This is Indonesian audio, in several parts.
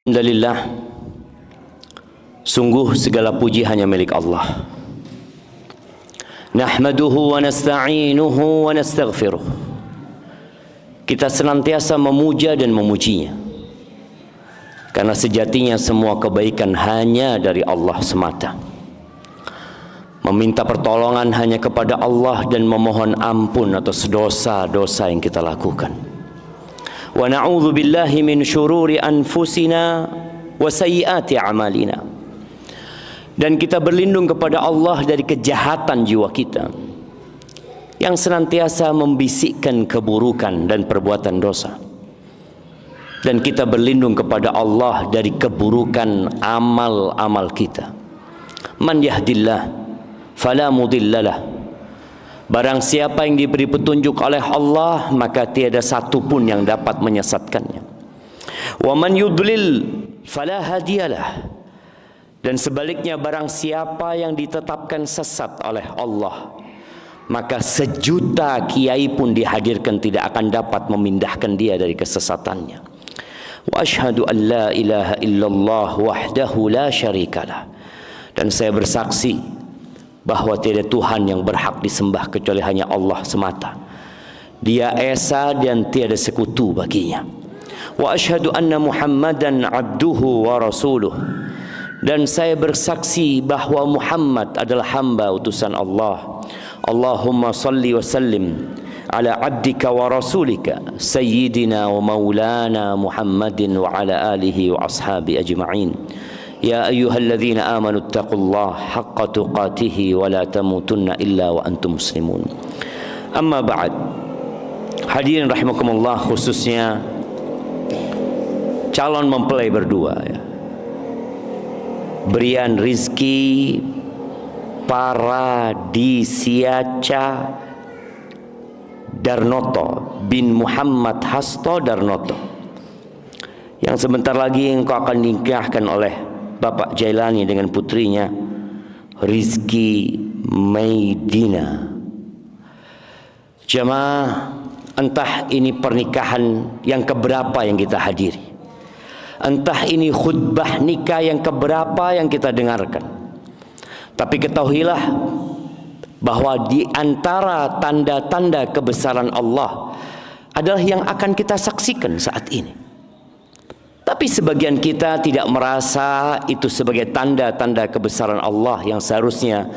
Alhamdulillah, sungguh segala puji hanya milik Allah. Nahmaduhu wa nasta'inuhu wa nastaghfiruh. Kita senantiasa memuja dan memujinya, karena sejatinya semua kebaikan hanya dari Allah semata. Meminta pertolongan hanya kepada Allah dan memohon ampun atas dosa-dosa yang kita lakukan. Wa na'udzu billahi min syururi anfusina wa sayyiati a'malina. Dan kita berlindung kepada Allah dari kejahatan jiwa kita yang senantiasa membisikkan keburukan dan perbuatan dosa. Dan kita berlindung kepada Allah dari keburukan amal-amal kita. Man yahdillah fala mudhillalah. Barang siapa yang diberi petunjuk oleh Allah, maka tiada satu pun yang dapat menyesatkannya. Wa man yudlil fala hadiyalah. Dan sebaliknya, barang siapa yang ditetapkan sesat oleh Allah, maka sejuta kiai pun dihadirkan tidak akan dapat memindahkan dia dari kesesatannya. Wa asyhadu an la ilaha illallah wahdahu la syarikalah. Dan saya bersaksi bahwa tiada Tuhan yang berhak disembah kecuali hanya Allah semata. Dia esa dan tiada sekutu baginya. Wa asyhadu anna Muhammadan abduhu wa rasuluh. Dan saya bersaksi bahwa Muhammad adalah hamba utusan Allah. Allahumma salli wa sallim ala abdika wa rasulika sayyidina wa maulana Muhammadin wa ala alihi wa ashabi ajma'in. Ya ayyuhalladzina amanu taqullaha haqqa tuqatih wa la tamutunna illa wa antum muslimun. Amma ba'd. Hadirin rahimakumullah, khususnya calon mempelai berdua ya. Brian Rizky Paradisiaca Darnoto bin Muhammad Hasto Darnoto, yang sebentar lagi engkau akan dinikahkan oleh Bapak Jailani dengan putrinya Rizky Maidina. Jemaah, entah ini pernikahan yang keberapa yang kita hadiri, entah ini khutbah nikah yang keberapa yang kita dengarkan, tapi ketahuilah bahwa di antara tanda-tanda kebesaran Allah adalah yang akan kita saksikan saat ini. Tapi sebagian kita tidak merasa itu sebagai tanda-tanda kebesaran Allah yang seharusnya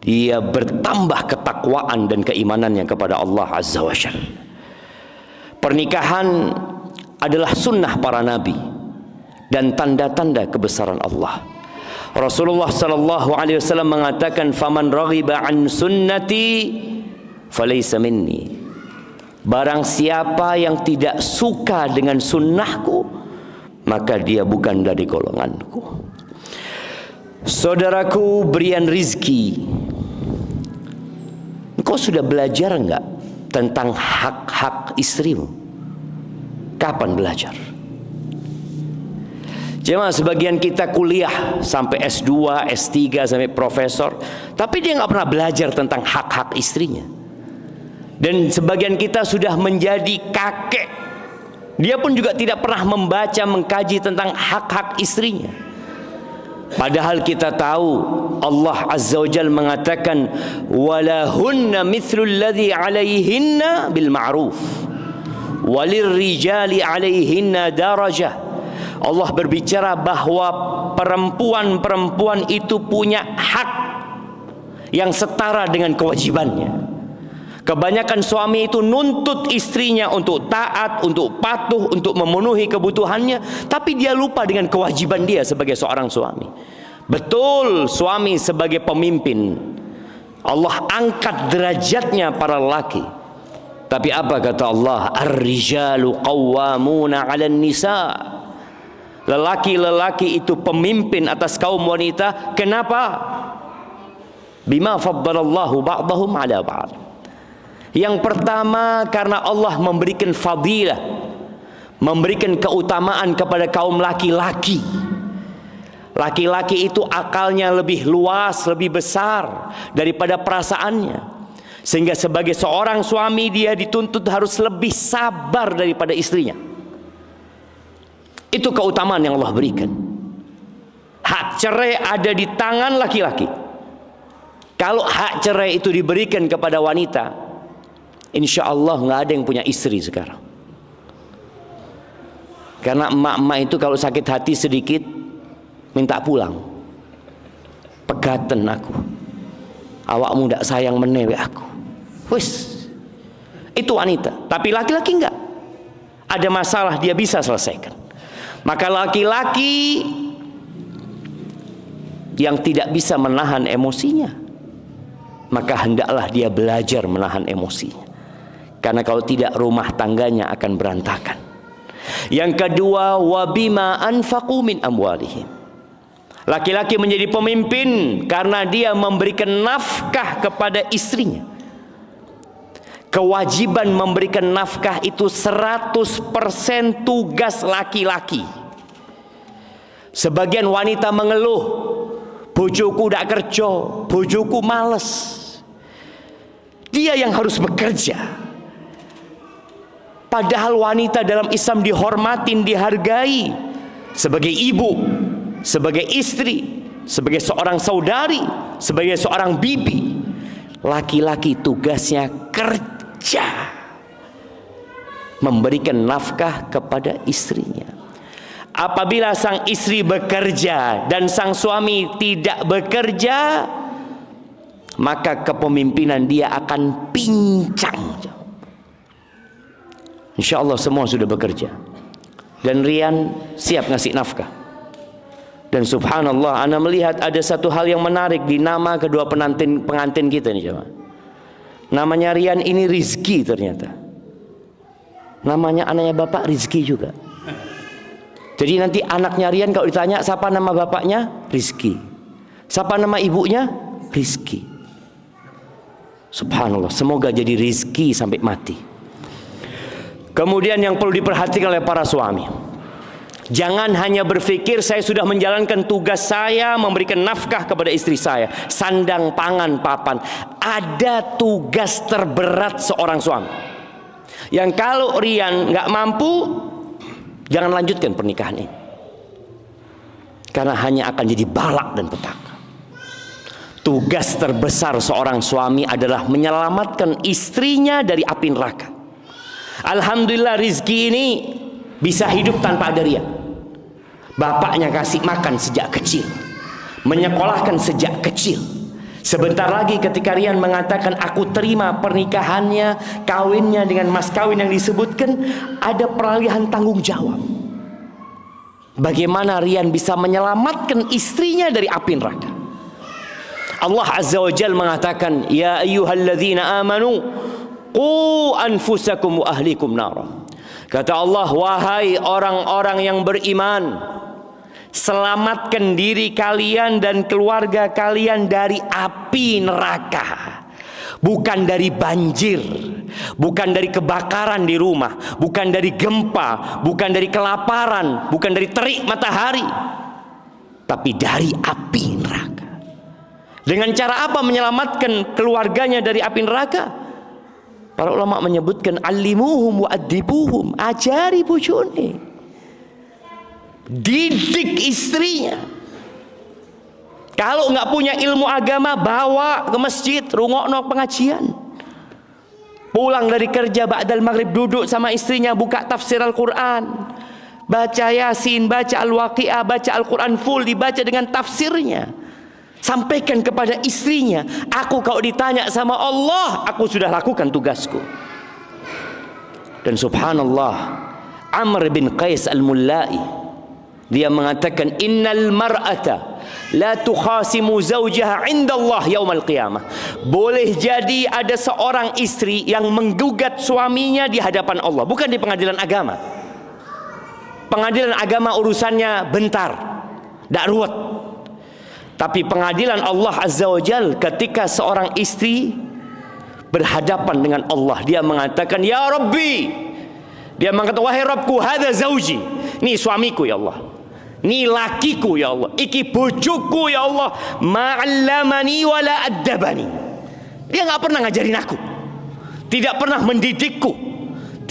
dia bertambah ketakwaan dan keimanannya kepada Allah Azza wa Jalla. Pernikahan adalah sunnah para nabi dan tanda-tanda kebesaran Allah. Rasulullah sallallahu alaihi wasallam mengatakan, "Faman raghiba an sunnati falaysa minni." Barang siapa yang tidak suka dengan sunnahku, maka dia bukan dari golonganku. Saudaraku Brian Rizky, engkau sudah belajar enggak tentang hak-hak istrimu? Kapan belajar? Jemaah, sebagian kita kuliah sampai S2, S3, sampai profesor, tapi dia nggak pernah belajar tentang hak-hak istrinya. Dan sebagian kita sudah menjadi kakek, dia pun juga tidak pernah membaca, mengkaji tentang hak-hak istrinya. Padahal kita tahu Allah Azza wa Jalla mengatakan, walahunna mithlul ladzi 'alaihinna bil ma'ruf walirrijali 'alaihinna darajah. Allah berbicara bahwa perempuan-perempuan itu punya hak yang setara dengan kewajibannya. Kebanyakan suami itu nuntut istrinya untuk taat, untuk patuh, untuk memenuhi kebutuhannya, tapi dia lupa dengan kewajiban dia sebagai seorang suami. Betul, suami sebagai pemimpin, Allah angkat derajatnya para lelaki. Tapi apa kata Allah? Ar-rijalu qawwamuna 'alan nisa. Lelaki-lelaki itu pemimpin atas kaum wanita. Kenapa? Bima faddalallahu ba'dahum 'ala ba'd. Yang pertama, karena Allah memberikan fadilah, memberikan keutamaan kepada kaum laki-laki. Laki-laki itu akalnya lebih luas, lebih besar daripada perasaannya. Sehingga sebagai seorang suami dia dituntut harus lebih sabar daripada istrinya. Itu keutamaan yang Allah berikan. Hak cerai ada di tangan laki-laki. Kalau hak cerai itu diberikan kepada wanita, insya Allah nggak ada yang punya istri sekarang. Karena emak-emak itu kalau sakit hati sedikit minta pulang. Pegaten aku, awakmu ndak sayang menewe aku. Wis, itu wanita. Tapi laki-laki enggak. Ada masalah dia bisa selesaikan. Maka laki-laki yang tidak bisa menahan emosinya, maka hendaklah dia belajar menahan emosinya. Karena kalau tidak rumah tangganya akan berantakan. Yang kedua, wabima anfaqu min amwalihim. Laki-laki menjadi pemimpin karena dia memberikan nafkah kepada istrinya. Kewajiban memberikan nafkah itu 100% tugas laki-laki. Sebagian wanita mengeluh, bojoku tidak kerja, bojoku males. Dia yang harus bekerja. Padahal wanita dalam Islam dihormatin, dihargai sebagai ibu, sebagai istri, sebagai seorang saudari, sebagai seorang bibi. Laki-laki tugasnya kerja, memberikan nafkah kepada istrinya. Apabila sang istri bekerja dan sang suami tidak bekerja, maka kepemimpinan dia akan pincang. Insya Allah semua sudah bekerja dan Rian siap ngasih nafkah. Dan subhanallah, ana melihat ada satu hal yang menarik di nama kedua pengantin kita nih coba. Namanya Rian ini Rizki ternyata. Namanya anaknya bapak Rizki juga. Jadi nanti anaknya Rian kalau ditanya siapa nama bapaknya, Rizki. Siapa nama ibunya, Rizki. Subhanallah, semoga jadi Rizki sampai mati. Kemudian yang perlu diperhatikan oleh para suami, jangan hanya berpikir saya sudah menjalankan tugas saya memberikan nafkah kepada istri saya, sandang, pangan, papan. Ada tugas terberat seorang suami yang kalau Rian nggak mampu, jangan lanjutkan pernikahan ini, karena hanya akan jadi balak dan petaka. Tugas terbesar seorang suami adalah menyelamatkan istrinya dari api neraka. Alhamdulillah Rizki ini bisa hidup tanpa ada Rian. Bapaknya kasih makan sejak kecil, menyekolahkan sejak kecil. Sebentar lagi ketika Rian mengatakan aku terima pernikahannya, kawinnya dengan mas kawin yang disebutkan, ada peralihan tanggung jawab. Bagaimana Rian bisa menyelamatkan istrinya dari api neraka? Allah Azza wa Jalla mengatakan, ya ayyuhalladzina amanu qu anfusakum wa ahlikum nara. Kata Allah, wahai orang-orang yang beriman, selamatkan diri kalian dan keluarga kalian dari api neraka. Bukan dari banjir, bukan dari kebakaran di rumah, bukan dari gempa, bukan dari kelaparan, bukan dari terik matahari, tapi dari api neraka. Dengan cara apa menyelamatkan keluarganya dari api neraka? Para ulama menyebutkan alimuhum wa adibuhum, ajari bojone, didik istrinya. Kalau nggak punya ilmu agama, bawa ke masjid, rungokno pengajian. Pulang dari kerja ba'dal maghrib, duduk sama istrinya, buka tafsir Al-Quran, baca Yasin, baca Al-Waqi'ah, baca Al-Quran full, dibaca dengan tafsirnya. Sampaikan kepada istrinya, aku kalau ditanya sama Allah, aku sudah lakukan tugasku. Dan subhanallah, Amr bin Qais al-Mullai, dia mengatakan, innal mar'ata la tukhasimu zawjaha indallah yaumal qiyamah. Boleh jadi ada seorang istri yang menggugat suaminya di hadapan Allah, bukan di pengadilan agama. Pengadilan agama urusannya bentar, tidak ruwet. Tapi pengadilan Allah Azza wa Jal, ketika seorang istri berhadapan dengan Allah, dia mengatakan, ya Rabbi, dia mengatakan, wahai Rabbku, hadza zauji, ini suamiku ya Allah, ini lakiku ya Allah, iki bojoku ya Allah, ma'allamani wala addabani. Dia nggak pernah ngajarin aku, tidak pernah mendidikku,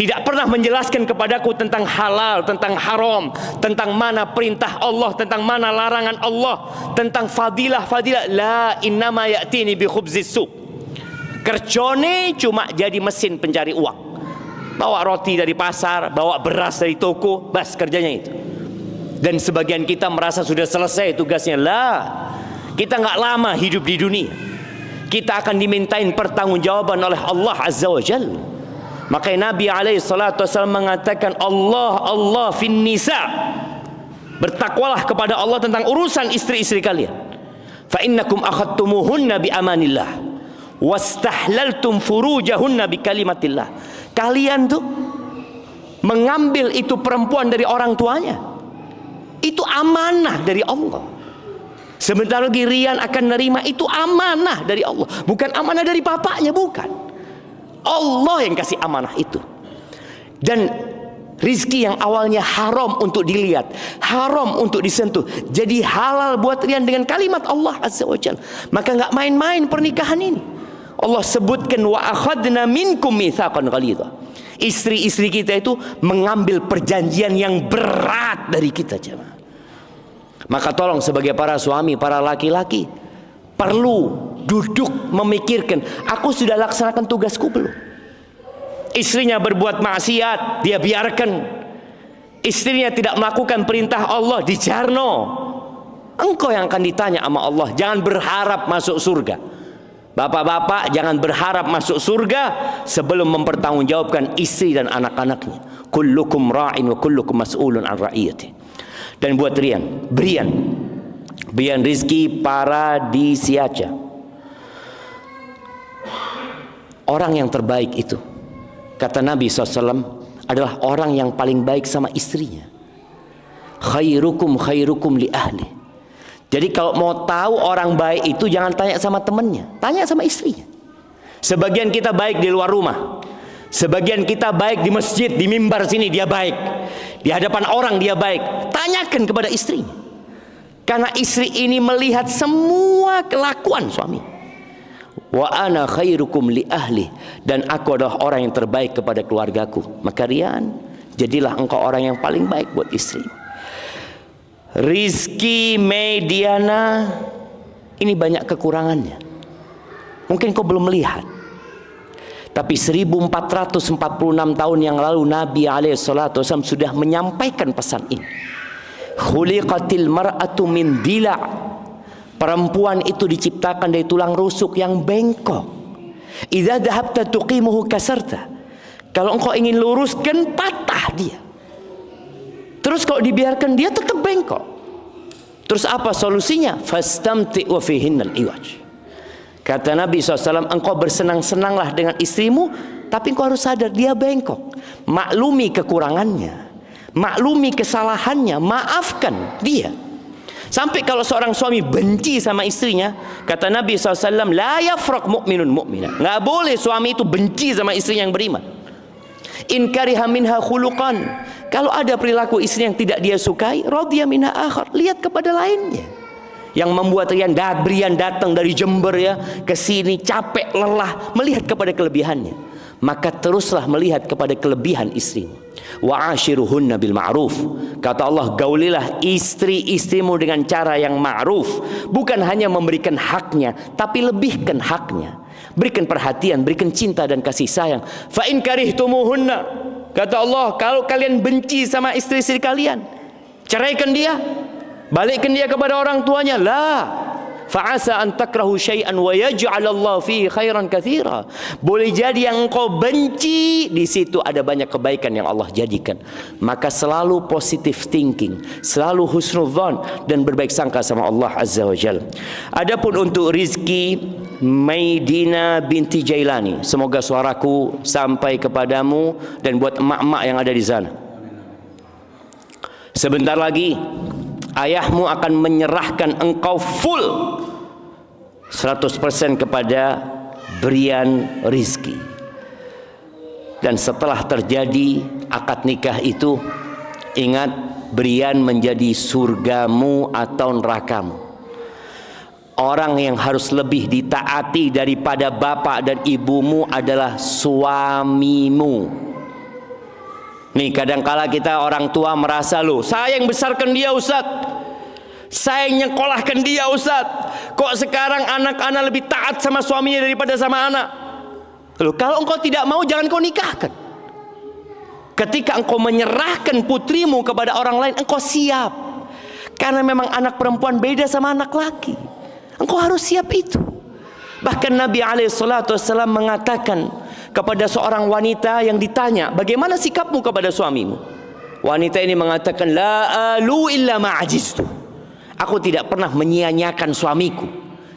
tidak pernah menjelaskan kepadaku tentang halal, tentang haram, tentang mana perintah Allah, tentang mana larangan Allah, tentang fadilah-fadilah. La innama ya'tini bi khubzis suq. Kerjone cuma jadi mesin pencari uang. Bawa roti dari pasar, bawa beras dari toko, bas kerjanya itu. Dan sebagian kita merasa sudah selesai tugasnya. Lah, kita nggak lama hidup di dunia. Kita akan dimintain pertanggungjawaban oleh Allah Azza wa Jalla. Makanya Nabi SAW mengatakan, Allah fin nisa, bertakwalah kepada Allah tentang urusan istri-istri kalian. Fa innakum akhadtumuhunna bi amanillah wastahlaltum furujahunna bi kalimatillah. Kalian tuh mengambil itu perempuan dari orang tuanya, itu amanah dari Allah. Sebentar lagi Rian akan nerima, itu amanah dari Allah, bukan amanah dari bapaknya, bukan. Allah yang kasih amanah itu. Dan rizki yang awalnya haram untuk dilihat, haram untuk disentuh, jadi halal buat Rian dengan kalimat Allah Azza wa Jalla. Maka nggak main-main pernikahan ini. Allah sebutkan wa akhadna minkum mitsaqan ghalidha. Istri-istri kita itu mengambil perjanjian yang berat dari kita, jemaah. Maka tolong sebagai para suami, para laki-laki, perlu duduk memikirkan, aku sudah laksanakan tugasku belum? Istrinya berbuat maksiat, dia biarkan. Istrinya tidak melakukan perintah Allah, dijarno. Engkau yang akan ditanya sama Allah. Jangan berharap masuk surga. Bapak-bapak, jangan berharap masuk surga sebelum mempertanggungjawabkan istri dan anak-anaknya. Kullukum ra'in wa kullukum mas'ulun an ra'iyati. Dan buat Brian Rizky Paradisiaca, orang yang terbaik itu, kata Nabi SAW, adalah orang yang paling baik sama istrinya. Khairukum khairukum li ahli. Jadi kalau mau tahu orang baik itu, jangan tanya sama temannya, tanya sama istrinya. Sebagian kita baik di luar rumah, sebagian kita baik di masjid, di mimbar sini dia baik, di hadapan orang dia baik. Tanyakan kepada istrinya, karena istri ini melihat semua kelakuan suami. Wa ana khairukum li ahli, dan aku adalah orang yang terbaik kepada keluargaku. Maka Rian, jadilah engkau orang yang paling baik buat istri. Rizky Mediana, ini banyak kekurangannya, mungkin kau belum melihat. Tapi 1446 tahun yang lalu Nabi SAW sudah menyampaikan pesan ini. Khuliqatil mar'atu min dila'. Perempuan itu diciptakan dari tulang rusuk yang bengkok. Idza dhahabta tuqimuhu kasarta. Kalau engkau ingin luruskan, patah dia. Terus kalau dibiarkan, dia tetap bengkok. Terus apa solusinya? Fastamti wa fihinnal iwaj. Kata Nabi SAW, engkau bersenang-senanglah dengan istrimu, tapi engkau harus sadar dia bengkok. Maklumi kekurangannya, maklumi kesalahannya, maafkan dia. Sampai kalau seorang suami benci sama istrinya, kata Nabi SAW, la yafraq mu'minun mu'minah. Nggak boleh suami itu benci sama istrinya yang beriman. In kariha minha khuluqan. Kalau ada perilaku istri yang tidak dia sukai, radhiya minha akhar. Lihat kepada lainnya. Yang membuat Brian datang dari Jember ya ke sini, capek, lelah, melihat kepada kelebihannya. Maka teruslah melihat kepada kelebihan istrimu. Wa ashiruhunna bil ma'ruf. Kata Allah, gaulilah istri-istrimu dengan cara yang ma'ruf. Bukan hanya memberikan haknya, tapi lebihkan haknya. Berikan perhatian, berikan cinta dan kasih sayang. Fa in karihtumuhunna, kata Allah, kalau kalian benci sama istri-istri kalian, ceraikan dia, balikkan dia kepada orang tuanya. Lah, fa'asa an takrahu syai'an wa yaj'alallahu fihi khairan katsira. Boleh jadi yang engkau benci, di situ ada banyak kebaikan yang Allah jadikan. Maka selalu positive thinking, selalu husnudzon dan berbaik sangka sama Allah Azza wa Jalla. Adapun untuk Rizky Maidina binti Jailani, semoga suaraku sampai kepadamu dan buat emak-emak yang ada di sana. Sebentar lagi ayahmu akan menyerahkan engkau full 100% kepada Brian Rizky. Dan setelah terjadi akad nikah itu, ingat, Brian menjadi surgamu atau nerakamu. Orang yang harus lebih ditaati daripada bapak dan ibumu adalah suamimu. Nih kadangkala kita orang tua merasa, loh saya yang besarkan dia Ustaz, saya yang nyekolahkan dia Ustaz, kok sekarang anak-anak lebih taat sama suaminya daripada sama anak. Loh kalau engkau tidak mau, jangan kau nikahkan. Ketika engkau menyerahkan putrimu kepada orang lain, engkau siap. Karena memang anak perempuan beda sama anak laki. Engkau harus siap itu. Bahkan Nabi SAW mengatakan kepada seorang wanita yang ditanya, bagaimana sikapmu kepada suamimu? Wanita ini mengatakan, la alu illa ma'ajiztu. Aku tidak pernah menyia-nyiakan suamiku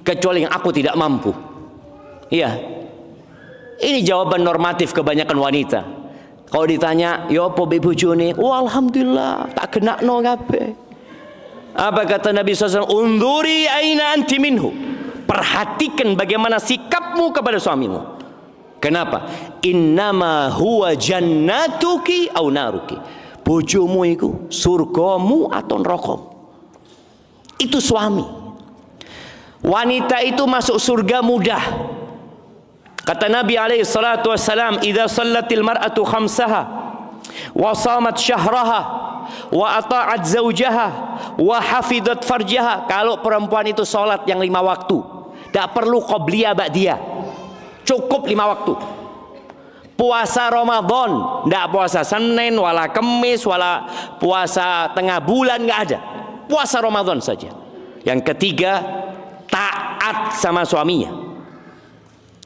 kecuali yang aku tidak mampu. Iya. Ini jawaban normatif kebanyakan wanita. Kalau ditanya, ya apa bojone? Oh alhamdulillah, tak kena no kabeh. Apa kata Nabi SAW? Unduri aina anti minhu. Perhatikan bagaimana sikapmu kepada suamimu. Kenapa? Innama huwa jannatuki au naruki. Bojomu itu surgamu atau nerakamu. Itu suami. Wanita itu masuk surga mudah. Kata Nabi SAW, idza sallatil mar'atu khamsaha wa shamat syahraha wa ata'at zaujaha wa hafidat farjaha. Kalau perempuan itu sholat yang 5 waktu, tidak perlu qobliyah ba'diyah, cukup 5 waktu. Puasa Ramadan, tidak puasa Senin wala Kemis wala puasa tengah bulan, nggak ada. Puasa Ramadan saja. Yang ketiga, taat sama suaminya.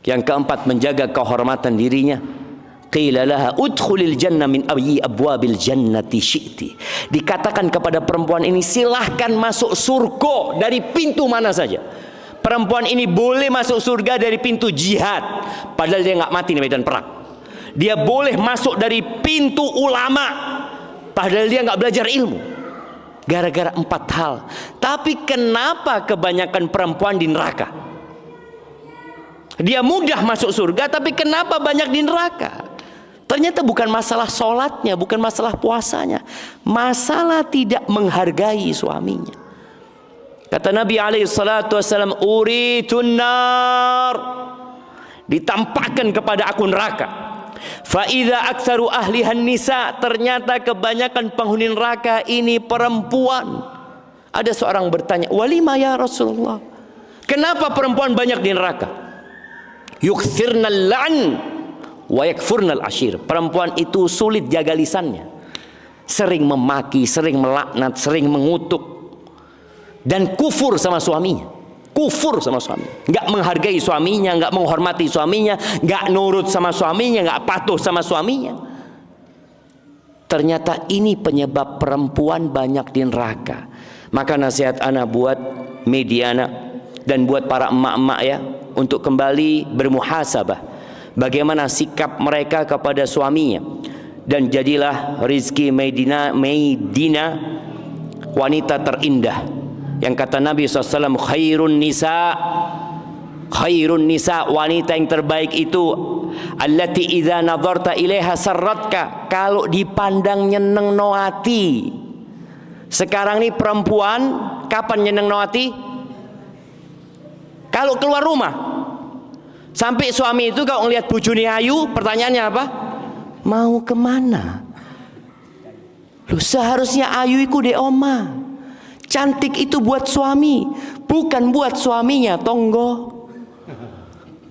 Yang keempat, menjaga kehormatan dirinya. Qila laha udkhulil jannah min ayyi abwabil jannati syi'ti. Dikatakan kepada perempuan ini, silahkan masuk surga dari pintu mana saja. Perempuan ini boleh masuk surga dari pintu jihad, padahal dia nggak mati di medan perang. Dia boleh masuk dari pintu ulama, padahal dia nggak belajar ilmu. Gara-gara 4 hal. Tapi kenapa kebanyakan perempuan di neraka? Dia mudah masuk surga, tapi kenapa banyak di neraka? Ternyata bukan masalah sholatnya, bukan masalah puasanya, masalah tidak menghargai suaminya. Kata Nabi SAW, uritun nar, ditampakkan kepada aku neraka. Fa idza aktsaru ahlihan nisa, ternyata kebanyakan penghuni neraka ini perempuan. Ada seorang bertanya, walima ya Rasulullah, kenapa perempuan banyak di neraka? Yukthirnal la'n wa yakfurnal ashir. Perempuan itu sulit jaga lisannya, sering memaki, sering melaknat, sering mengutuk, dan kufur sama suaminya. Kufur sama suaminya, nggak menghargai suaminya, nggak menghormati suaminya, nggak nurut sama suaminya, nggak patuh sama suaminya. Ternyata ini penyebab perempuan banyak di neraka. Maka nasihat ana buat media anak dan buat para emak-emak ya, untuk kembali bermuhasabah bagaimana sikap mereka kepada suaminya, dan jadilah Rizki Medina wanita terindah. Yang kata Nabi SAW, khairun nisa, wanita yang terbaik itu allati idza nadharta ilaiha sarratka, kalau dipandang nyeneng no hati. Sekarang nih perempuan kapan nyeneng no hati? Kalau keluar rumah, sampai suami itu kalau ngelihat bojone ayu, pertanyaannya apa? Mau kemana? Loh, seharusnya ayu iku de oma. Cantik itu buat suami, bukan buat suaminya, tonggo.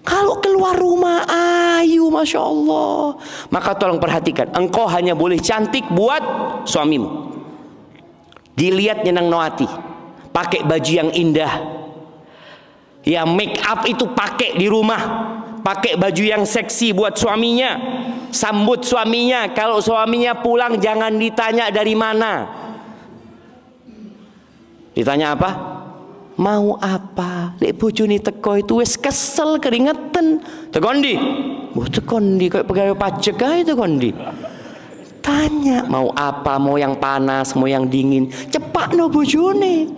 Kalau keluar rumah ayu, Masya Allah, maka tolong perhatikan, engkau hanya boleh cantik buat suamimu. Dilihat nyenang no hati, pakai baju yang indah. Ya, make up itu pakai di rumah, pakai baju yang seksi buat suaminya. Sambut suaminya, kalau suaminya pulang jangan ditanya dari mana. Ditanya apa? Mau apa? Lek bojone teko itu wis kesel keringetan. Tekon ndi? Mbah tekon ndi, kayak pegawai pajak ae tekon ndi. Tanya mau apa, mau yang panas, mau yang dingin. Cepakno bojone.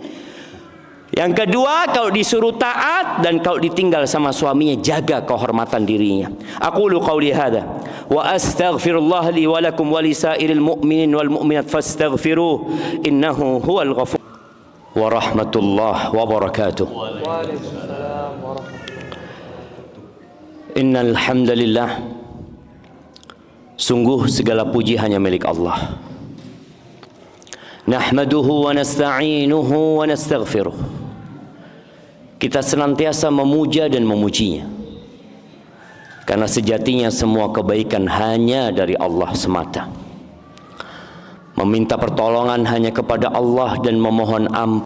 Yang kedua, kalau disuruh taat dan kalau ditinggal sama suaminya, jaga kehormatan dirinya. Aqulu qauli hadza wa astaghfirullah li wa lakum wa lisairil mu'minin wal mu'minat fastaghfiruh innahu huwal ghafur. Warahmatullahi wabarakatuh. Innal hamdalillah Sungguh segala puji hanya milik Allah. Nahmaduhu wa nasta'inuhu wa nastaghfiruh. Kita senantiasa memuja dan memujinya, karena sejatinya semua kebaikan hanya dari Allah semata. Meminta pertolongan hanya kepada Allah dan memohon ampun